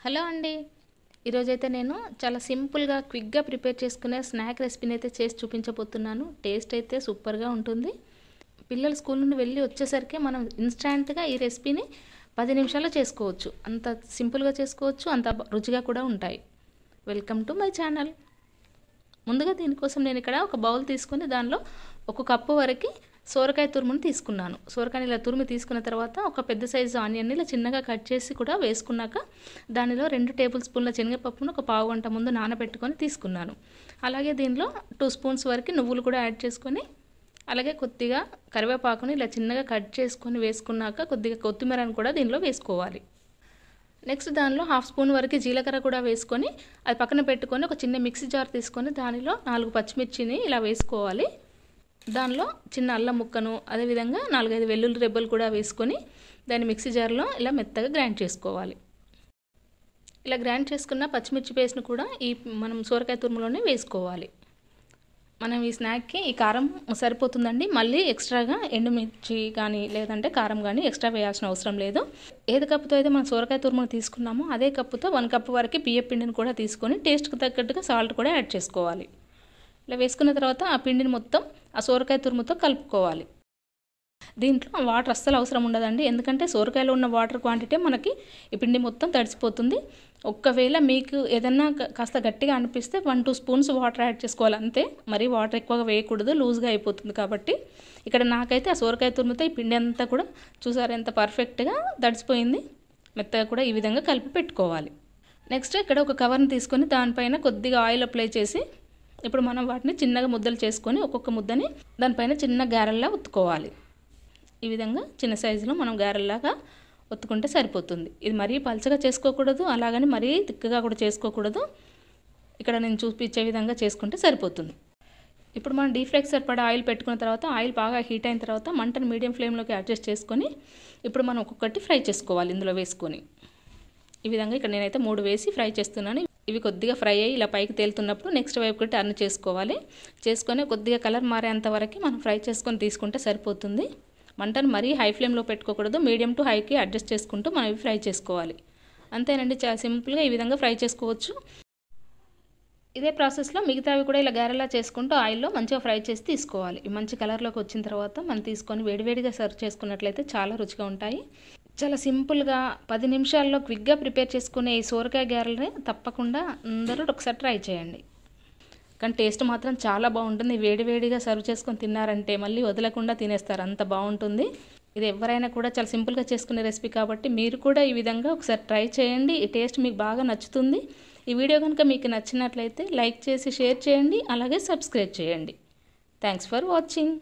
Hello అండి. ఈరోజైతే నేను చాలా సింపుల్గా క్విక్గా ప్రిపేర్ చేసుకునే స్నాక్ రెసిపీని అయితే చేసి చూపించబోతున్నాను. టేస్ట్ అయితే సూపర్గా ఉంటుంది. పిల్లలు స్కూల్ నుండి వెళ్ళి వచ్చేసరికి మనం ఇన్స్టాంట్గా ఈ రెసిపీని 10 నిమిషాల్లో చేసుకోవచ్చు. అంత సింపుల్గా చేసుకోవచ్చు, అంత రుచిగా కూడా ఉంటాయి. Welcome to my channel. ముందుగా దీనికోసం నేను ఇక్కడ ఒక బౌల్ తీసుకొని దానిలో 1 కప్పు వరకు సోరకాయ తురుమును తీసుకున్నాను. సోరకాయని ఇలా తురిమి తీసుకున్న తర్వాత ఒక పెద్ద సైజు ఆనియన్ని ఇలా చిన్నగా కట్ చేసి కూడా వేసుకున్నాక దానిలో 2 టేబుల్ స్పూన్ల శనగపప్పును ఒక పావు గంట ముందు నానబెట్టుకొని తీసుకున్నాను. అలాగే దీనిలో 2 స్పూన్స్ వరకు నువ్వులు కూడా యాడ్ చేసుకొని, అలాగే కొద్దిగా కరివేపాకుని ఇలా చిన్నగా కట్ చేసుకొని వేసుకున్నాక కొద్దిగా కొత్తిమీరను కూడా దీనిలో వేసుకోవాలి. నెక్స్ట్ దానిలో 1/2 స్పూన్ వరకు జీలకర్ర కూడా వేసుకొని అది పక్కన పెట్టుకొని ఒక చిన్న మిక్సీ జార్ తీసుకొని దానిలో 4 పచ్చిమిర్చిని ఇలా వేసుకోవాలి. దానిలో చిన్న అల్లం ముక్కను, అదేవిధంగా 4-5 వెల్లుల్లి రెబ్బలు కూడా వేసుకొని దాన్ని మిక్సీ జార్లో ఇలా మెత్తగా గ్రైండ్ చేసుకోవాలి. ఇలా గ్రైండ్ చేసుకున్న పచ్చిమిర్చి పేస్ట్ను కూడా మనం సోరకాయ తురుములోనే వేసుకోవాలి. మనం ఈ స్నాక్కి ఈ కారం సరిపోతుందండి. మళ్ళీ ఎక్స్ట్రాగా ఎండుమిర్చి కానీ లేదంటే కారం కానీ ఎక్స్ట్రా వేయాల్సిన అవసరం లేదు. ఏది కప్పుతో అయితే మనం సోరకాయ తురుమును తీసుకున్నామో అదే కప్పుతో 1 కప్పు వరకు బియ్యం పిండిని కూడా తీసుకొని టేస్ట్కి తగ్గట్టుగా సాల్ట్ కూడా యాడ్ చేసుకోవాలి. ఇలా వేసుకున్న తర్వాత ఆ పిండిని మొత్తం ఆ సోరకాయ తురుముతో కలుపుకోవాలి. దీంట్లో వాటర్ అస్సలు అవసరం ఉండదండి, ఎందుకంటే సోరకాయలో ఉన్న వాటర్ క్వాంటిటీ మనకి ఈ పిండి మొత్తం తడిసిపోతుంది. ఒకవేళ మీకు ఏదన్నా కాస్త గట్టిగా అనిపిస్తే 1-2 స్పూన్స్ వాటర్ యాడ్ చేసుకోవాలి అంతే. మరి వాటర్ ఎక్కువగా వేయకూడదు, లూజ్గా అయిపోతుంది. కాబట్టి ఇక్కడ నాకైతే ఆ సోరకాయ తురుముతో ఈ పిండి అంతా కూడా చూసారు ఎంత పర్ఫెక్ట్గా తడిసిపోయింది. మెత్తగా కూడా ఈ విధంగా కలిపి పెట్టుకోవాలి. నెక్స్ట్ ఇక్కడ ఒక కవర్ని తీసుకొని దానిపైన కొద్దిగా ఆయిల్ అప్లై చేసి ఇప్పుడు మనం వాటిని చిన్నగా ముద్దలు చేసుకొని ఒక్కొక్క ముద్దని దానిపైన చిన్న గారెల్లా ఒత్తుకోవాలి. ఈ విధంగా చిన్న సైజులో మనం గారెల్లాగా ఒత్తుకుంటే సరిపోతుంది. ఇది మరీ పల్చగా చేసుకోకూడదు, అలాగని మరీ తిక్కగా కూడా చేసుకోకూడదు. ఇక్కడ నేను చూపించే విధంగా చేసుకుంటే సరిపోతుంది. ఇప్పుడు మనం డీప్ ఫ్రైకి సరిపడా ఆయిల్ పెట్టుకున్న తర్వాత ఆయిల్ బాగా హీట్ అయిన తర్వాత మంటను మీడియం ఫ్లేమ్లోకి అడ్జస్ట్ చేసుకొని ఇప్పుడు మనం ఒక్కొక్కటి ఫ్రై చేసుకోవాలి ఇందులో వేసుకొని. ఈ విధంగా ఇక్కడ నేనైతే 3 వేసి ఫ్రై చేస్తున్నాను. ఇవి కొద్దిగా ఫ్రై అయ్యి ఇలా పైకి తేలుతున్నప్పుడు నెక్స్ట్ వైపుకి టర్న్ చేసుకోవాలి. చేసుకొని కొద్దిగా కలర్ మారేంత వరకు మనం ఫ్రై చేసుకొని తీసుకుంటే సరిపోతుంది. మంటను మరీ హై ఫ్లేమ్లో పెట్టుకోకూడదు, మీడియం టు హైకి అడ్జస్ట్ చేసుకుంటూ మనం ఇవి ఫ్రై చేసుకోవాలి. అంతేనండి, చాలా సింపుల్గా ఈ విధంగా ఫ్రై చేసుకోవచ్చు. ఇదే ప్రాసెస్లో మిగతావి కూడా ఇలా గారెలా చేసుకుంటూ ఆయిల్లో మంచిగా ఫ్రై చేసి తీసుకోవాలి. ఈ మంచి కలర్లోకి వచ్చిన తర్వాత మనం తీసుకొని వేడివేడిగా సర్వ్ చేసుకున్నట్లయితే చాలా రుచిగా ఉంటాయి. చాలా సింపుల్గా 10 నిమిషాల్లో క్విక్గా ప్రిపేర్ చేసుకునే ఈ సోరకాయ గారెలని తప్పకుండా అందరూ ఒకసారి ట్రై చేయండి. కానీ టేస్ట్ మాత్రం చాలా బాగుంటుంది. వేడివేడిగా సర్వ్ చేసుకొని తిన్నారంటే మళ్ళీ వదలకుండా తినేస్తారు, అంత బాగుంటుంది. ఇది ఎవరైనా కూడా చాలా సింపుల్గా చేసుకునే రెసిపీ కాబట్టి మీరు కూడా ఈ విధంగా ఒకసారి ట్రై చేయండి. ఈ టేస్ట్ మీకు బాగా నచ్చుతుంది. ఈ వీడియో కనుక మీకు నచ్చినట్లయితే లైక్ చేసి షేర్ చేయండి, అలాగే సబ్స్క్రైబ్ చేయండి. Thanks for watching.